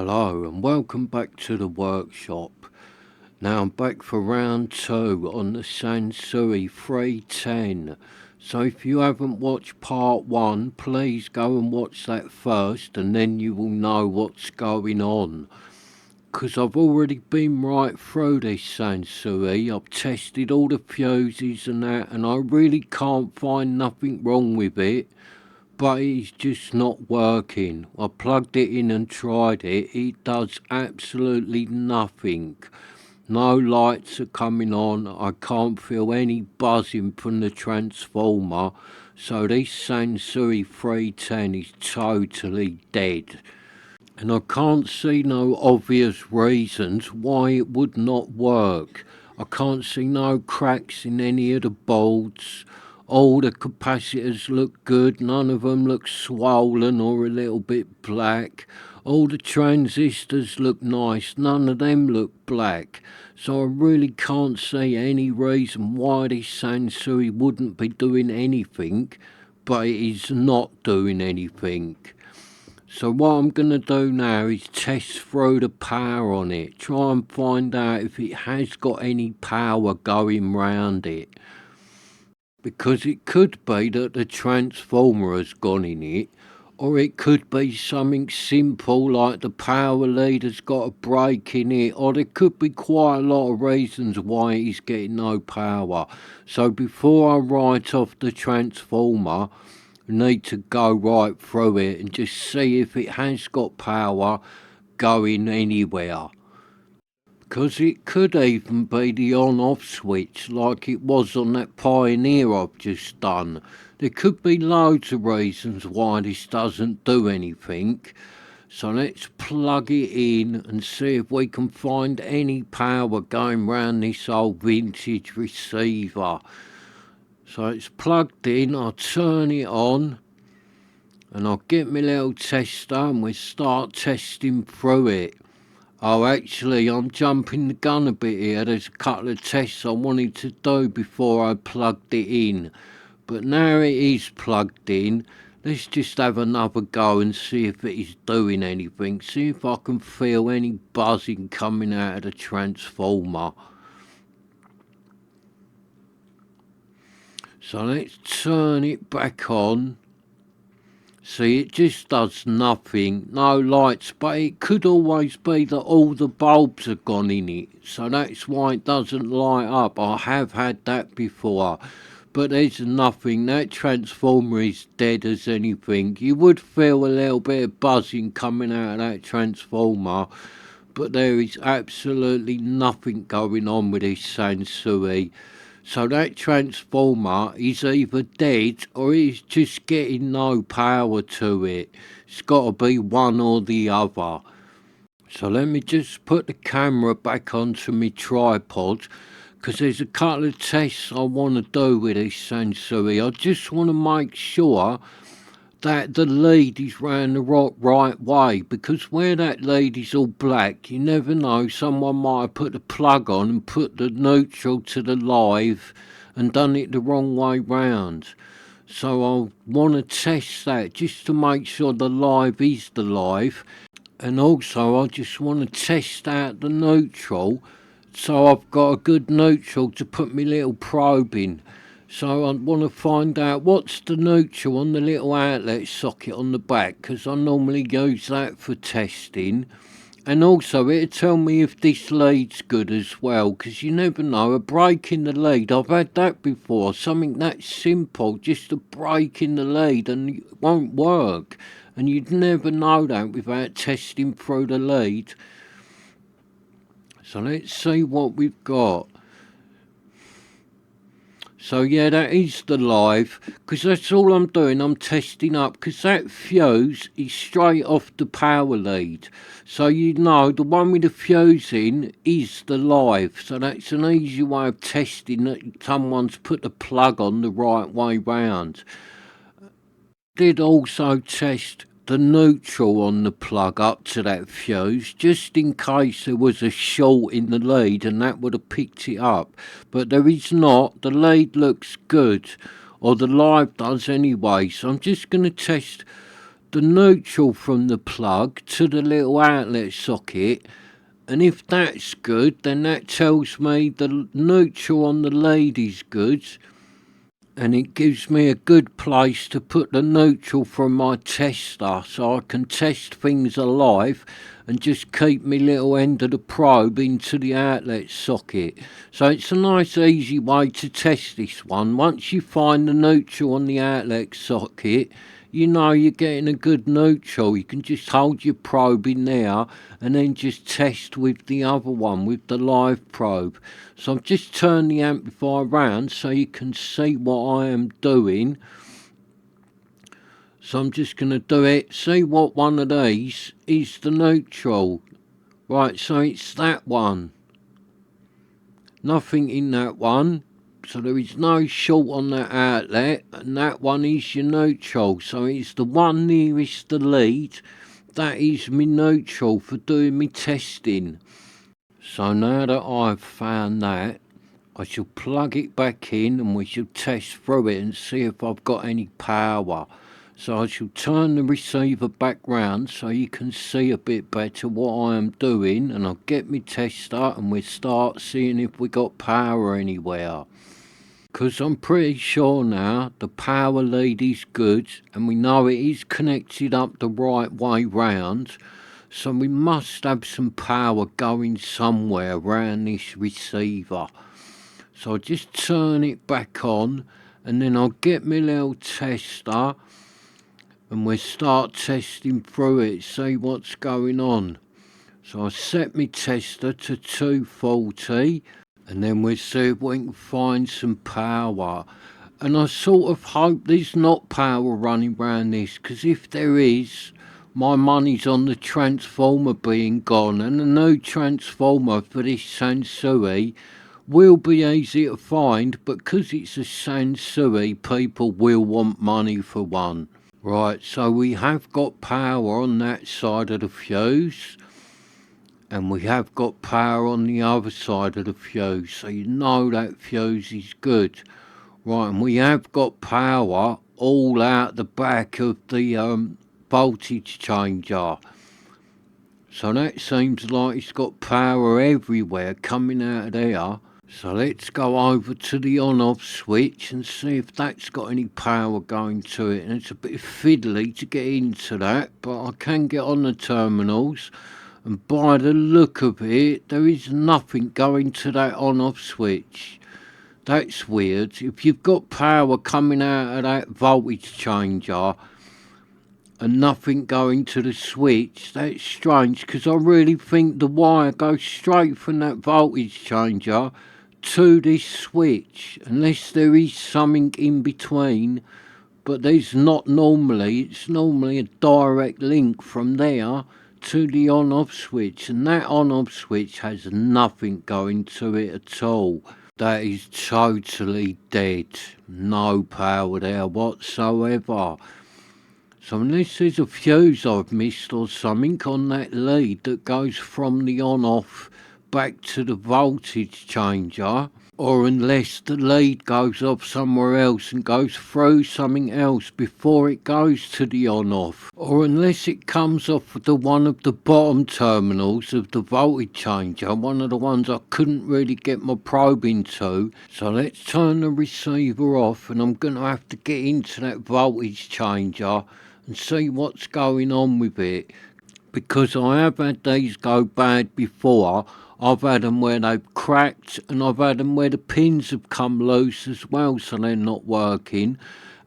Hello and welcome back to the workshop. Now I'm back for round 2 on the Sansui 310. So if you haven't watched part 1, please go and watch that first and then you will know what's going on. Because I've already been right through this Sansui, I've tested all the fuses and that, and I really can't find nothing wrong with it. But it's just not working. I plugged it in and tried it. It does absolutely nothing. No lights are coming on. I can't feel any buzzing from the transformer. So this Sansui 310 is totally dead. And I can't see no obvious reasons why it would not work. I can't see no cracks in any of the boards. All the capacitors look good, none of them look swollen or a little bit black. All the transistors look nice, none of them look black. So I really can't see any reason why this Sansui wouldn't be doing anything, but it is not doing anything. So what I'm going to do now is test through the power on it, try and find out if it has got any power going round it. Because it could be that the transformer has gone in it, or it could be something simple like the power lead has got a break in it, or there could be quite a lot of reasons why it's getting no power. So before I write off the transformer, need to go right through it and just see if it has got power going anywhere. Because it could even be the on-off switch like it was on that Pioneer I've just done. There could be loads of reasons why this doesn't do anything. So let's plug it in and see if we can find any power going round this old vintage receiver. So it's plugged in, I'll turn it on and I'll get my little tester and we'll start testing through it. Oh, actually, I'm jumping the gun a bit here. There's a couple of tests I wanted to do before I plugged it in. But now it is plugged in, let's just have another go and see if it is doing anything. See if I can feel any buzzing coming out of the transformer. So let's turn it back on. See, it just does nothing, no lights, but it could always be that all the bulbs have gone in it, so that's why it doesn't light up. I have had that before, but there's nothing. That transformer is dead as anything. You would feel a little bit of buzzing coming out of that transformer, but there is absolutely nothing going on with this Sansui. So that transformer is either dead or it's just getting no power to it. It's got to be one or the other. So let me just put the camera back onto my tripod because there's a couple of tests I want to do with this Sansui. I just want to make sure that the lead is round the right way, because where that lead is all black, you never know, someone might have put the plug on and put the neutral to the live and done it the wrong way round. So I want to test that just to make sure the live is the live, and also I just want to test out the neutral so I've got a good neutral to put my little probe in. So I want to find out what's the neutral on the little outlet socket on the back, because I normally use that for testing. And also it'll tell me if this lead's good as well, because you never know, a break in the lead, I've had that before, something that simple, just a break in the lead and it won't work. And you'd never know that without testing through the lead. So let's see what we've got. So yeah, that is the live, because that's all I'm doing, I'm testing up, because that fuse is straight off the power lead. So you know, the one with the fuse in is the live, so that's an easy way of testing that someone's put the plug on the right way round. Did also test the neutral on the plug up to that fuse, just in case there was a short in the lead and that would have picked it up, but there is not. The lead looks good, or the live does anyway, so I'm just going to test the neutral from the plug to the little outlet socket, and if that's good, then that tells me the neutral on the lead is good, and it gives me a good place to put the neutral from my tester so I can test things alive and just keep my little end of the probe into the outlet socket. So it's a nice easy way to test this one. Once you find the neutral on the outlet socket, you know you're getting a good neutral. You can just hold your probe in there and then just test with the other one, with the live probe. So I've just turned the amplifier around so you can see what I am doing. So I'm just going to do it, see what one of these is the neutral. Right, so it's that one. Nothing in that one. So there is no short on that outlet, and that one is your neutral. So it's the one nearest the lead. That is my neutral for doing my testing. So now that I've found that, I shall plug it back in and we shall test through it and see if I've got any power. So I shall turn the receiver back round so you can see a bit better what I am doing, and I'll get my tester and we'll start seeing if we got power anywhere. Because I'm pretty sure now the power lead is good and we know it is connected up the right way round, so we must have some power going somewhere around this receiver. So I'll just turn it back on and then I'll get my little tester and we'll start testing through it, see what's going on. So I set my tester to 240 and then we'll see if we can find some power. And I sort of hope there's not power running around this, because if there is, my money's on the transformer being gone, and a new transformer for this Sansui will be easy to find, but because it's a Sansui, people will want money for one. Right, so we have got power on that side of the fuse, and we have got power on the other side of the fuse, so you know that fuse is good. Right, and we have got power all out the back of the voltage changer. So that seems like it's got power everywhere coming out of there. So let's go over to the on-off switch and see if that's got any power going to it. And it's a bit fiddly to get into that, but I can get on the terminals. And by the look of it, there is nothing going to that on-off switch. That's weird. If you've got power coming out of that voltage changer and nothing going to the switch, that's strange, because I really think the wire goes straight from that voltage changer to this switch, unless there is something in between, but there's not normally. It's normally a direct link from there to the on-off switch, and that on-off switch has nothing going to it at all. That is totally dead. No power there whatsoever. So unless there's a fuse I've missed or something on that lead that goes from the on-off back to the voltage changer, or unless the lead goes off somewhere else and goes through something else before it goes to the on-off, or unless it comes off the one of the bottom terminals of the voltage changer, one of the ones I couldn't really get my probe into. So let's turn the receiver off, and I'm going to have to get into that voltage changer and see what's going on with it, because I have had these go bad before. I've had them where they've cracked, and I've had them where the pins have come loose as well, so they're not working.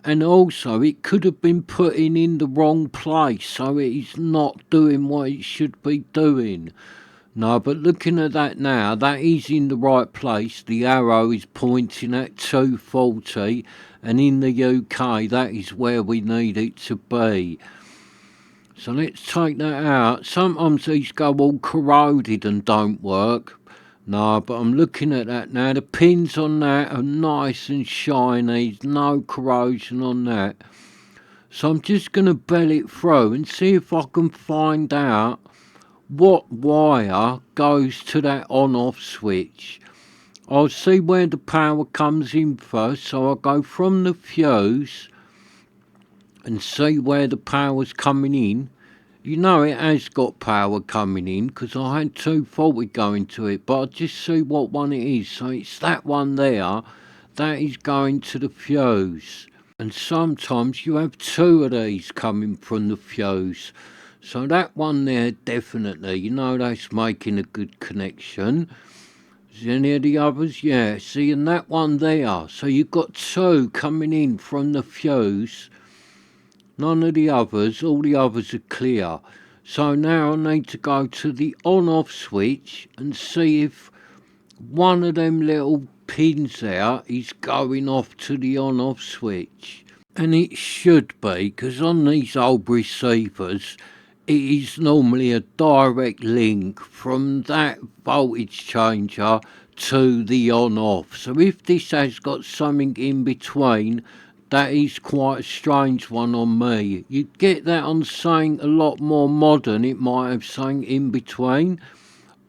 And also it could have been put in the wrong place, so it is not doing what it should be doing. No, but looking at that now, that is in the right place. The arrow is pointing at 240, and in the UK that is where we need it to be. So let's take that out. Sometimes these go all corroded and don't work. No, but I'm looking at that now. The pins on that are nice and shiny. No corrosion on that. So I'm just going to bell it through and see if I can find out what wire goes to that on-off switch. I'll see where the power comes in first. So I'll go from the fuse and see where the power's coming in. You know it has got power coming in because I had 240 going to it, but I'll just see what one it is. So it's that one there, that is going to the fuse. And sometimes you have two of these coming from the fuse. So that one there, definitely, you know that's making a good connection. Is any of the others? Yeah, see, and that one there. So you've got two coming in from the fuse. None of the others, all the others are clear. So now I need to go to the on-off switch and see if one of them little pins there is going off to the on-off switch. And it should be, because on these old receivers, it is normally a direct link from that voltage changer to the on-off. So if this has got something in between, that is quite a strange one on me. You'd get that on something a lot more modern, it might have something in between.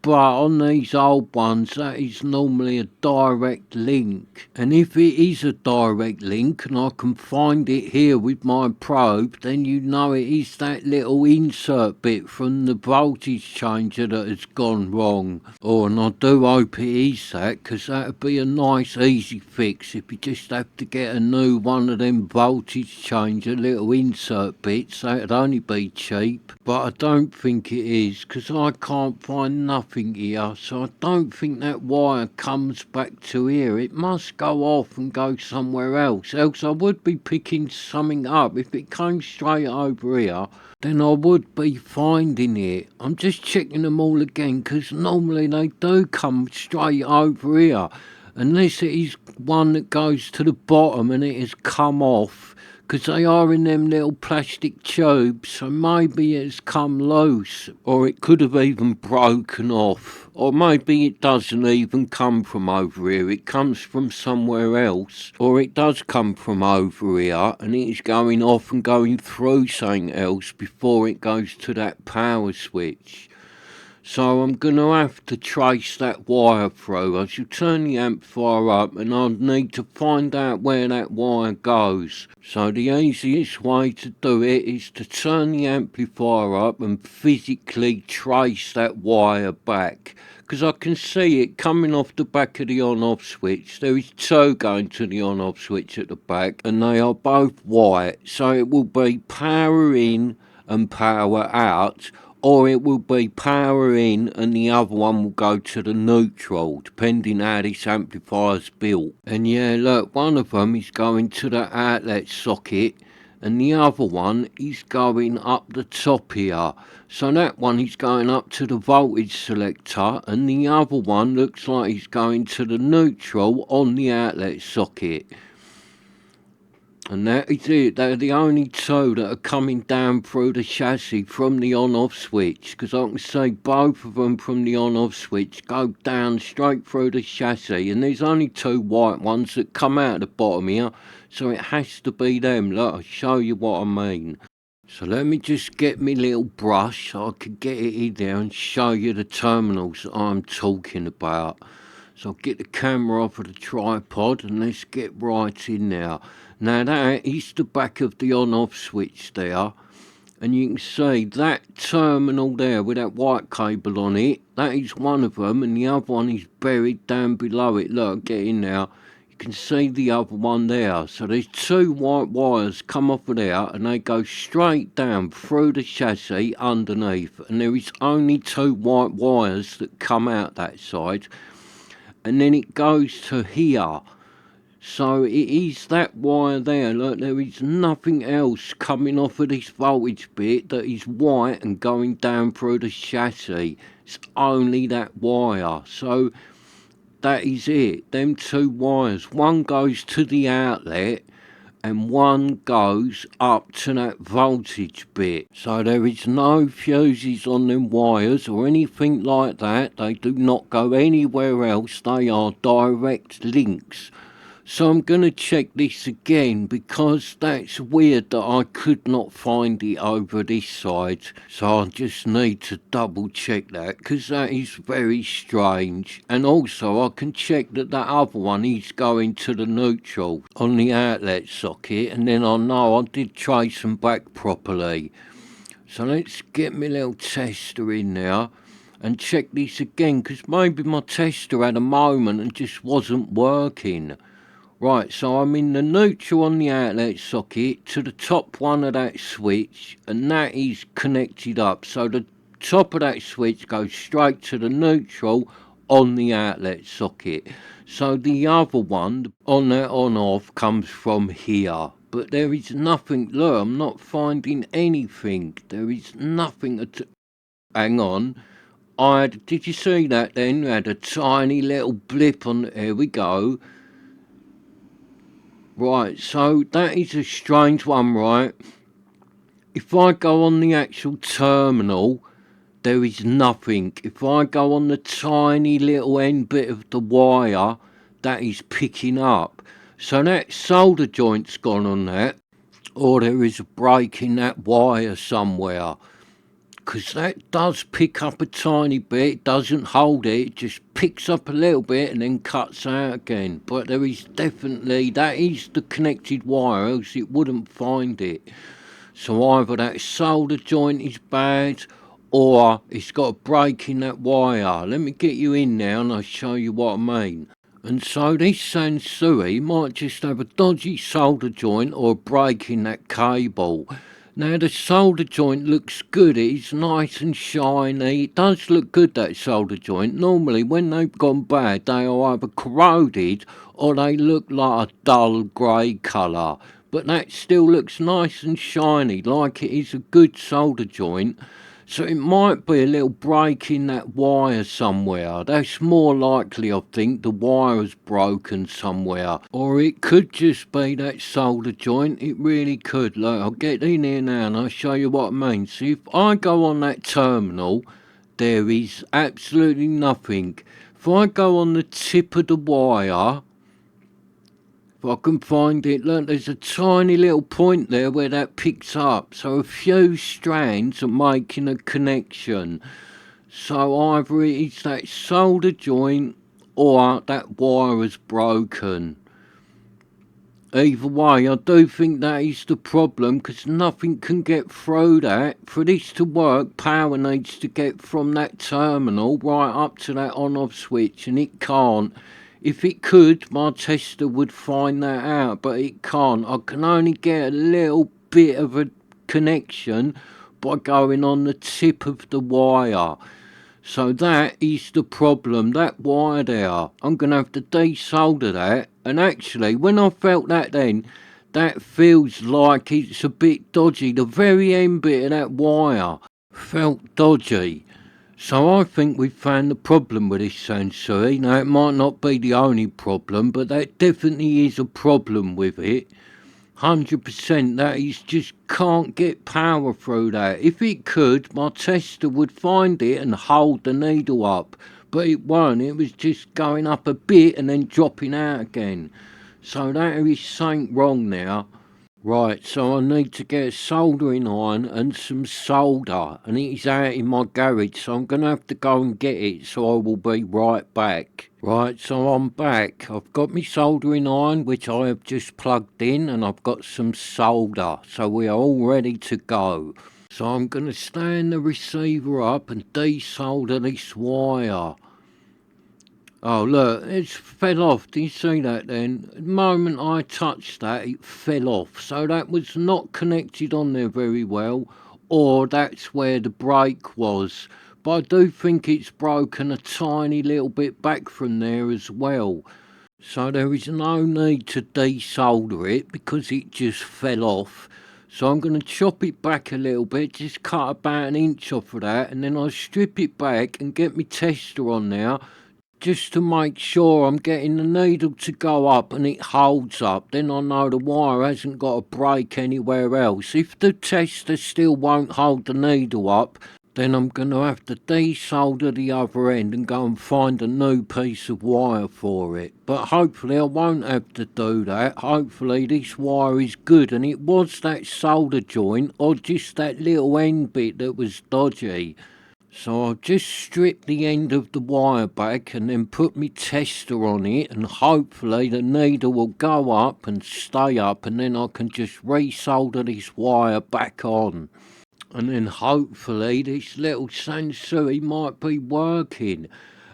But on these old ones, that is normally a direct link. And if it is a direct link, and I can find it here with my probe, then you know it is that little insert bit from the voltage changer that has gone wrong. Oh, and I do hope it is that, because that would be a nice easy fix if you just have to get a new one of them voltage changer little insert bits. That would only be cheap. But I don't think it is, because I can't find nothing here, so I don't think that wire comes back to here. It must go off and go somewhere else I would be picking something up. If it came straight over here, then I would be finding it. I'm just checking them all again, because normally they do come straight over here, unless it is one that goes to the bottom and it has come off, because they are in them little plastic tubes, so maybe it's come loose, or it could have even broken off, or maybe it doesn't even come from over here, it comes from somewhere else, or it does come from over here and it is going off and going through something else before it goes to that power switch. So I'm going to have to trace that wire through. I shall turn the amplifier up and I'll need to find out where that wire goes. So the easiest way to do it is to turn the amplifier up and physically trace that wire back. Because I can see it coming off the back of the on-off switch. There is two going to the on-off switch at the back and they are both white. So it will be power in and power out, or it will be power in and the other one will go to the neutral, depending how this amplifier's built. And yeah, look, one of them is going to the outlet socket and the other one is going up the top here. So that one is going up to the voltage selector and the other one looks like it's going to the neutral on the outlet socket. And that is it. They're the only two that are coming down through the chassis from the on-off switch. Because I can see both of them from the on-off switch go down straight through the chassis. And there's only two white ones that come out the bottom here. So it has to be them. Look, I'll show you what I mean. So let me just get me little brush so I can get it in there and show you the terminals that I'm talking about. So I'll get the camera off of the tripod and let's get right in there. Now that is the back of the on-off switch there. And you can see that terminal there with that white cable on it. That is one of them and the other one is buried down below it. Look, get in there. You can see the other one there. So there's two white wires come off of there and they go straight down through the chassis underneath. And there is only two white wires that come out that side. And then it goes to here. So it is that wire there. Look, there is nothing else coming off of this voltage bit that is white and going down through the chassis. It's only that wire. So that is it. Them two wires. One goes to the outlet and one goes up to that voltage bit. So there is no fuses on them wires or anything like that. They do not go anywhere else. They are direct links So I'm going to check this again because that's weird that I could not find it over this side. So I just need to double check that because that is very strange. And also I can check that that other one is going to the neutral on the outlet socket, and then I know I did trace them back properly. So let's get my little tester in there and check this again because maybe my tester had a moment and just wasn't working. Right, so I'm in the neutral on the outlet socket to the top one of that switch, and that is connected up. So the top of that switch goes straight to the neutral on the outlet socket. So the other one on that on-off comes from here. But there is nothing, look, I'm not finding anything. There is nothing at all. Hang on. Did you see that then? I had a tiny little blip on, there we go. Right, so that is a strange one, right? If I go on the actual terminal, there is nothing. If I go on the tiny little end bit of the wire, that is picking up. So that solder joint's gone on that, or there is a break in that wire somewhere. Because that does pick up a tiny bit, it doesn't hold it, it just picks up a little bit and then cuts out again. But there is definitely, that is the connected wire, else it wouldn't find it. So either that solder joint is bad, or it's got a break in that wire. Let me get you in now and I'll show you what I mean. And so this Sansui might just have a dodgy solder joint or a break in that cable. Now the solder joint looks good, it's nice and shiny, it does look good, that solder joint. Normally when they've gone bad they are either corroded or they look like a dull grey colour. But that still looks nice and shiny, like it is a good solder joint. So it might be a little break in that wire somewhere. That's more likely, I think, the wire's broken somewhere. Or it could just be that solder joint, it really could. Look, I'll get in here now and I'll show you what I mean. See, if I go on that terminal, there is absolutely nothing. If I go on the tip of the wire, if I can find it, look, there's a tiny little point there where that picks up. So a few strands are making a connection. So either it is that solder joint or that wire is broken. Either way, I do think that is the problem because nothing can get through that. For this to work, power needs to get from that terminal right up to that on-off switch, and it can't. If it could, my tester would find that out, but it can't. I can only get a little bit of a connection by going on the tip of the wire. So that is the problem, that wire there. I'm going to have to desolder that. And actually, when I felt that then, that feels like it's a bit dodgy. The very end bit of that wire felt dodgy. So I think we've found the problem with this Sansui. Now, it might not be the only problem, but that definitely is a problem with it. 100%, that is just can't get power through that. If it could, my tester would find it and hold the needle up, but it won't. It was just going up a bit and then dropping out again. So that is something wrong now. Right, so I need to get a soldering iron and some solder, and it is out in my garage, so I'm going to have to go and get it, so I will be right back. Right, so I'm back. I've got my soldering iron, which I have just plugged in, and I've got some solder, so we are all ready to go. So I'm going to stand the receiver up and desolder this wire. Oh look, it's fell off. Do you see that then? The moment I touched that, it fell off. So that was not connected on there very well, or that's where the break was. But I do think it's broken a tiny little bit back from there as well. So there is no need to desolder it because it just fell off. So I'm going to chop it back a little bit, just cut about an inch off of that, and then I'll strip it back and get my tester on there, just to make sure I'm getting the needle to go up and it holds up. Then I know the wire hasn't got a break anywhere else. If the tester still won't hold the needle up, then I'm going to have to desolder the other end and go and find a new piece of wire for it. But hopefully I won't have to do that. Hopefully this wire is good, and it was that solder joint or just that little end bit that was dodgy. So I'll just strip the end of the wire back and then put my tester on it, and hopefully the needle will go up and stay up, and then I can just resolder this wire back on. And then hopefully this little Sansui might be working.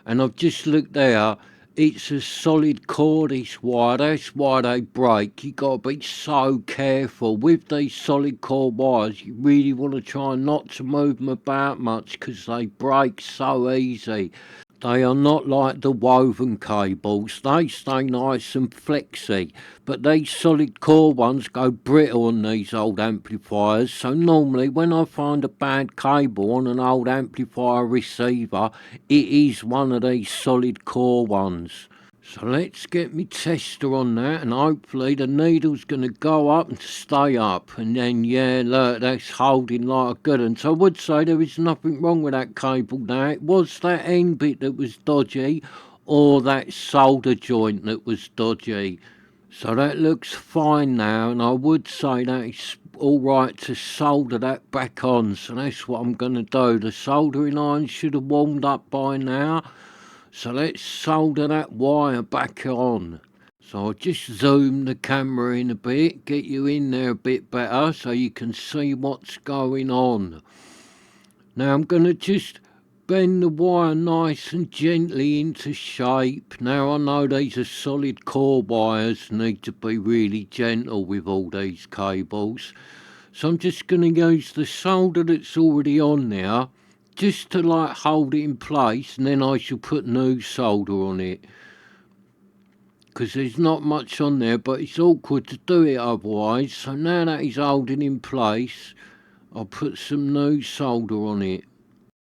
And I've just looked there, it's a solid core, this wire. That's why they break. You got to be so careful with these solid core wires. You really want to try not to move them about much because they break so easy. They are not like the woven cables. They stay nice and flexy. But these solid core ones go brittle on these old amplifiers. So normally when I find a bad cable on an old amplifier receiver, it is one of these solid core ones. So let's get me tester on that, and hopefully the needle's going to go up and stay up. And then, yeah, look, that's holding like a good one. So I would say there is nothing wrong with that cable now. It was that end bit that was dodgy, or that solder joint that was dodgy. So that looks fine now, and I would say that it's all right to solder that back on. So that's what I'm going to do. The soldering iron should have warmed up by now. So let's solder that wire back on. So I'll just zoom the camera in a bit, get you in there a bit better so you can see what's going on. Now I'm going to just bend the wire nice and gently into shape. Now I know these are solid core wires, need to be really gentle with all these cables. So I'm just going to use the solder that's already on there, just to like hold it in place, and then I shall put new solder on it, because there's not much on there, but it's awkward to do it otherwise. So now that is holding in place, I'll put some new solder on it.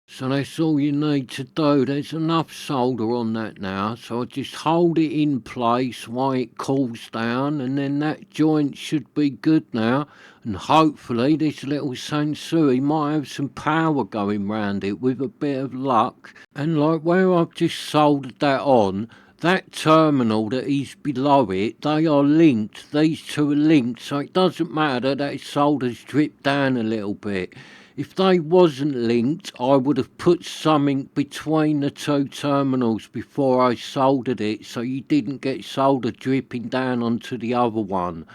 So that's all you need to do. There's enough solder on that now, so I just hold it in place while it cools down, and then that joint should be good now. And hopefully this little Sansui might have some power going round it with a bit of luck. And like where I've just soldered that on, that terminal that is below it, they are linked. These two are linked, so it doesn't matter that solder's dripped down a little bit. If they wasn't linked, I would have put something between the two terminals before I soldered it, so you didn't get solder dripping down onto the other one.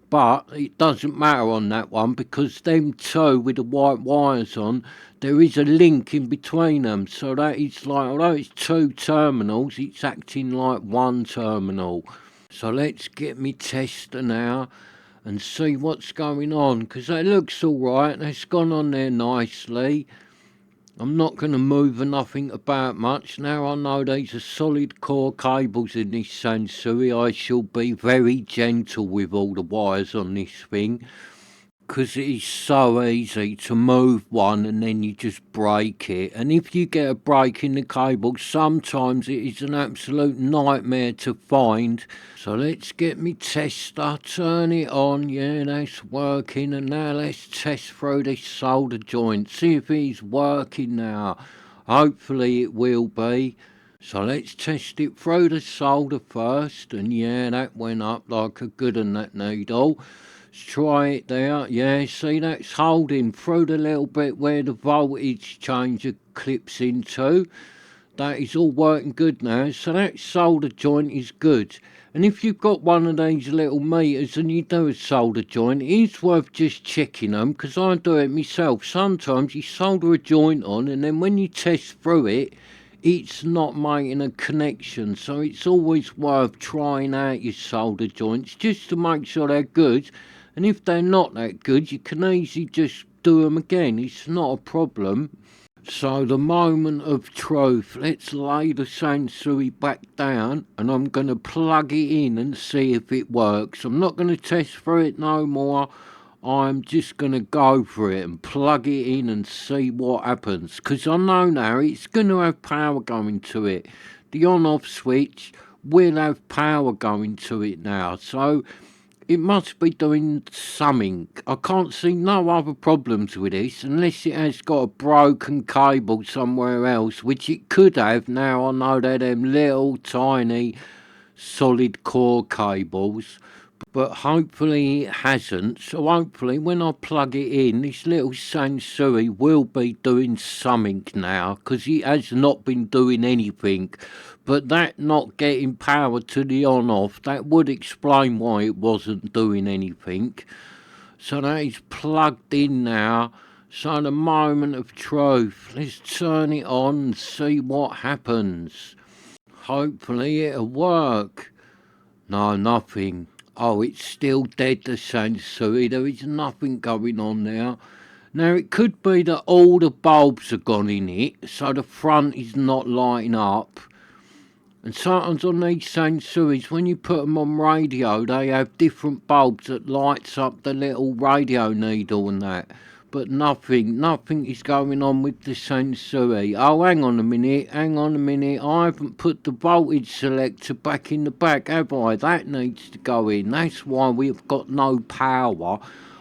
But it doesn't matter on that one, because them two with the white wires on, there is a link in between them. So that is like, although it's two terminals, it's acting like one terminal. So let's get me tester now and see what's going on, because that looks alright. That's gone on there nicely. I'm not going to move nothing about much. Now I know these are solid core cables in this Sansui, I shall be very gentle with all the wires on this thing, because it is so easy to move one and then you just break it. And if you get a break in the cable, sometimes it is an absolute nightmare to find. So let's get me tester, turn it on. Yeah, that's working. And now let's test through this solder joint, see if it is working now. Hopefully it will be. So let's test it through the solder first. And yeah, that went up like a good one, that needle. Let's try it there. Yeah, see, that's holding through the little bit where the voltage changer clips into. That is all working good now. So that solder joint is good. And if you've got one of these little meters and you do a solder joint, it's worth just checking them, because I do it myself. Sometimes you solder a joint on, and then when you test through it, it's not making a connection. So it's always worth trying out your solder joints just to make sure they're good. And if they're not that good, you can easily just do them again. It's not a problem. So the moment of truth, let's lay the Sansui back down, and I'm going to plug it in and see if it works. I'm not going to test for it no more. I'm just going to go for it and plug it in and see what happens, because I know now it's going to have power going to it. The on-off switch will have power going to it now. So it must be doing something. I can't see no other problems with this unless it has got a broken cable somewhere else, which it could have. Now I know they're them little tiny solid core cables, but hopefully it hasn't. So hopefully when I plug it in, this little Sansui will be doing something now, because it has not been doing anything. But that not getting power to the on-off, that would explain why it wasn't doing anything. So that is plugged in now. So the moment of truth, let's turn it on and see what happens. Hopefully it'll work. No, nothing. Oh, it's still dead, the Sansui. There is nothing going on now. Now, it could be that all the bulbs are gone in it, so the front is not lighting up. And sometimes on these Sansuis, when you put them on radio, they have different bulbs that lights up the little radio needle and that. But nothing is going on with the Sansui. Oh, hang on a minute. I haven't put the voltage selector back in the back, have I? That needs to go in. That's why we've got no power.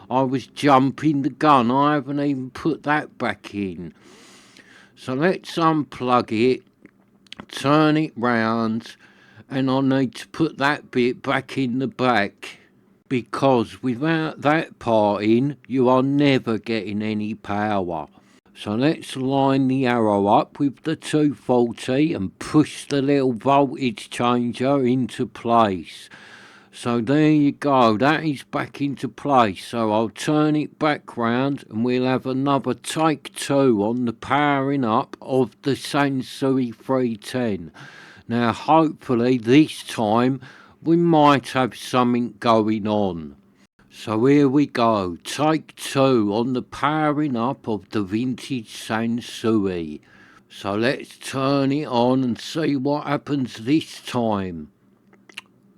I was jumping the gun. I haven't even put that back in. So let's unplug it, turn it round, and I need to put that bit back in the back, because without that part in, you are never getting any power. So let's line the arrow up with the 240 and push the little voltage changer into place. So there you go, that is back into place. So I'll turn it back round and we'll have another take two on the powering up of the Sansui 310. Now hopefully this time we might have something going on. So here we go, take two on the powering up of the vintage Sansui. So let's turn it on and see what happens this time.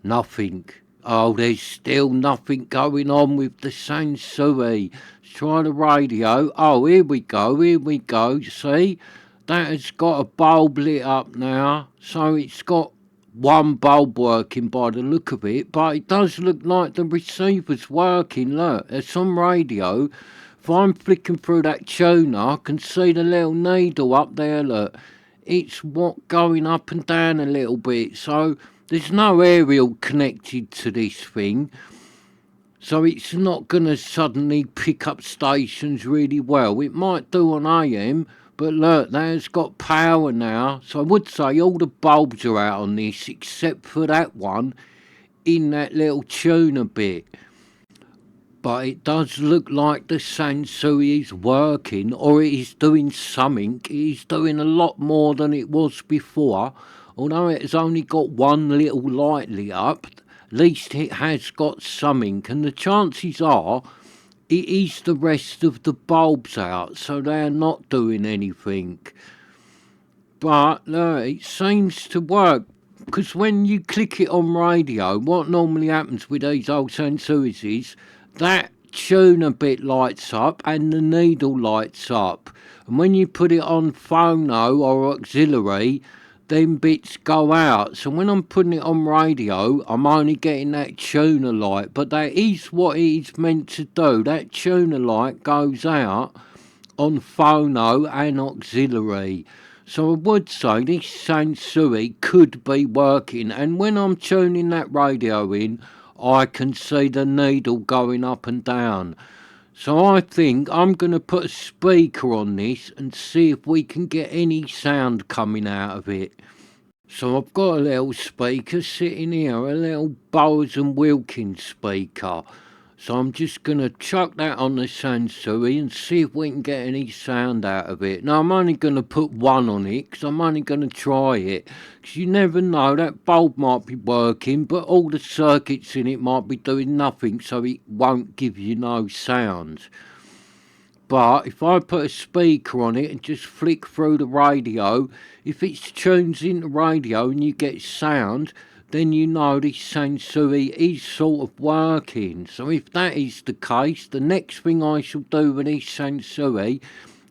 Nothing. Oh, there's still nothing going on with the Sansui. Let's try the radio. Oh, here we go, see? That has got a bulb lit up now, so it's got one bulb working by the look of it, but it does look like the receiver's working. Look, it's on radio. If I'm flicking through that tuner, I can see the little needle up there, look. It's going up and down a little bit, so there's no aerial connected to this thing, so it's not going to suddenly pick up stations really well. It might do on AM, but look, that has got power now. So I would say all the bulbs are out on this, except for that one in that little tuner bit. But it does look like the Sansui is working, or it is doing something. It is doing a lot more than it was before. Although it has only got one little light lit up, at least it has got something. And the chances are it is the rest of the bulbs out, so they're not doing anything. But it seems to work, because when you click it on radio, what normally happens with these old Sansuis is that tuner bit lights up and the needle lights up. And when you put it on phono or auxiliary, them bits go out. So when I'm putting it on radio, I'm only getting that tuner light, but that is what it is meant to do. That tuner light goes out on phono and auxiliary. So I would say this Sansui could be working, and when I'm tuning that radio in, I can see the needle going up and down. So I think I'm going to put a speaker on this and see if we can get any sound coming out of it. So I've got a little speaker sitting here, a little Bowers and Wilkins speaker. So I'm just going to chuck that on the Sansui and see if we can get any sound out of it. Now I'm only going to put one on it, because I'm only going to try it. Because you never know, that bulb might be working, but all the circuits in it might be doing nothing, so it won't give you no sound. But if I put a speaker on it and just flick through the radio, if it tunes into radio and you get sound, then you know this Sansui is sort of working. So if that is the case, the next thing I shall do with this Sansui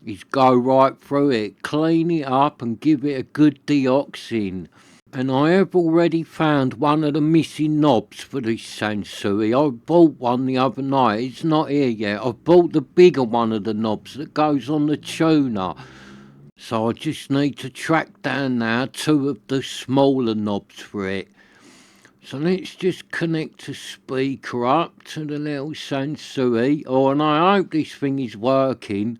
is go right through it, clean it up and give it a good deoxing. And I have already found one of the missing knobs for this Sansui. I bought one the other night. It's not here yet. I bought the bigger one of the knobs that goes on the tuner. So I just need to track down now 2 of the smaller knobs for it. So let's just connect the speaker up to the little Sansui. Oh, and I hope this thing is working,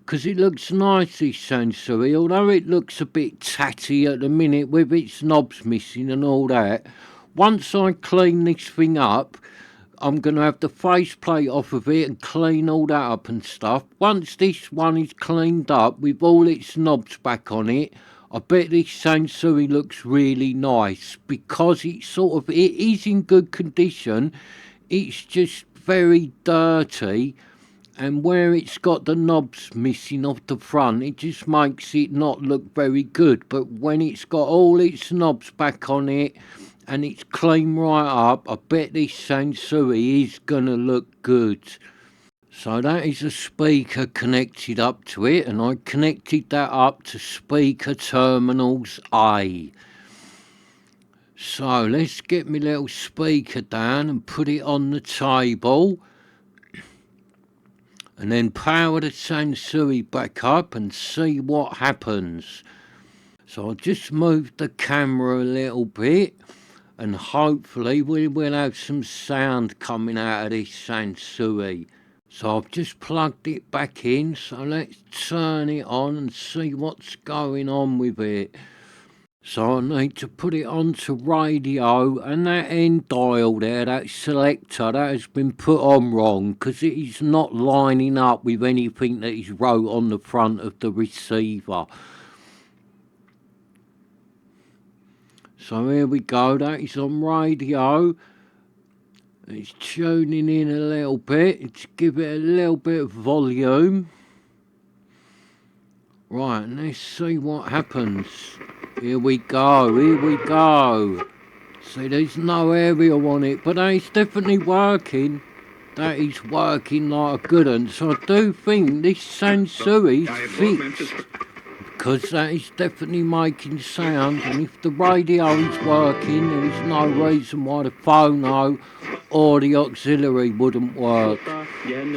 because it looks nice, this Sansui, although it looks a bit tatty at the minute with its knobs missing and all that. Once I clean this thing up, I'm going to have the faceplate off of it and clean all that up and stuff. Once this one is cleaned up with all its knobs back on it, I bet this Sansui looks really nice, because it is in good condition. It's just very dirty, and where it's got the knobs missing off the front, it just makes it not look very good. But when it's got all its knobs back on it and it's clean right up, I bet this Sansui is gonna look good. So that is a speaker connected up to it, and I connected that up to speaker terminals A. So let's get my little speaker down and put it on the table, and then power the Sansui back up and see what happens. So I'll just move the camera a little bit, and hopefully we will have some sound coming out of this Sansui. So I've just plugged it back in, so let's turn it on and see what's going on with it. So I need to put it onto radio, and that end dial there, that selector, that has been put on wrong, because it is not lining up with anything that is wrote on the front of the receiver. So here we go, that is on radio. It's tuning in a little bit. Let's give it a little bit of volume. Right, let's see what happens. Here we go, here we go. See, there's no aerial on it, but that is definitely working. That is working like a good one. So I do think this Sansui's fixed, because that is definitely making sound, and if the radio is working, there is no reason why the phono or the auxiliary wouldn't work.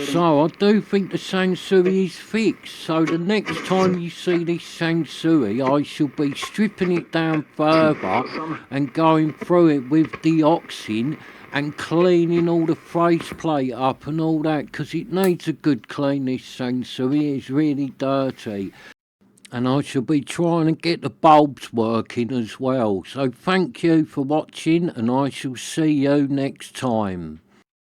So I do think the Sansui is fixed. So the next time you see this Sansui, I shall be stripping it down further and going through it with deoxing and cleaning all the faceplate up and all that, because it needs a good clean, this Sansui. It's really dirty. And I shall be trying to get the bulbs working as well. So thank you for watching, and I shall see you next time.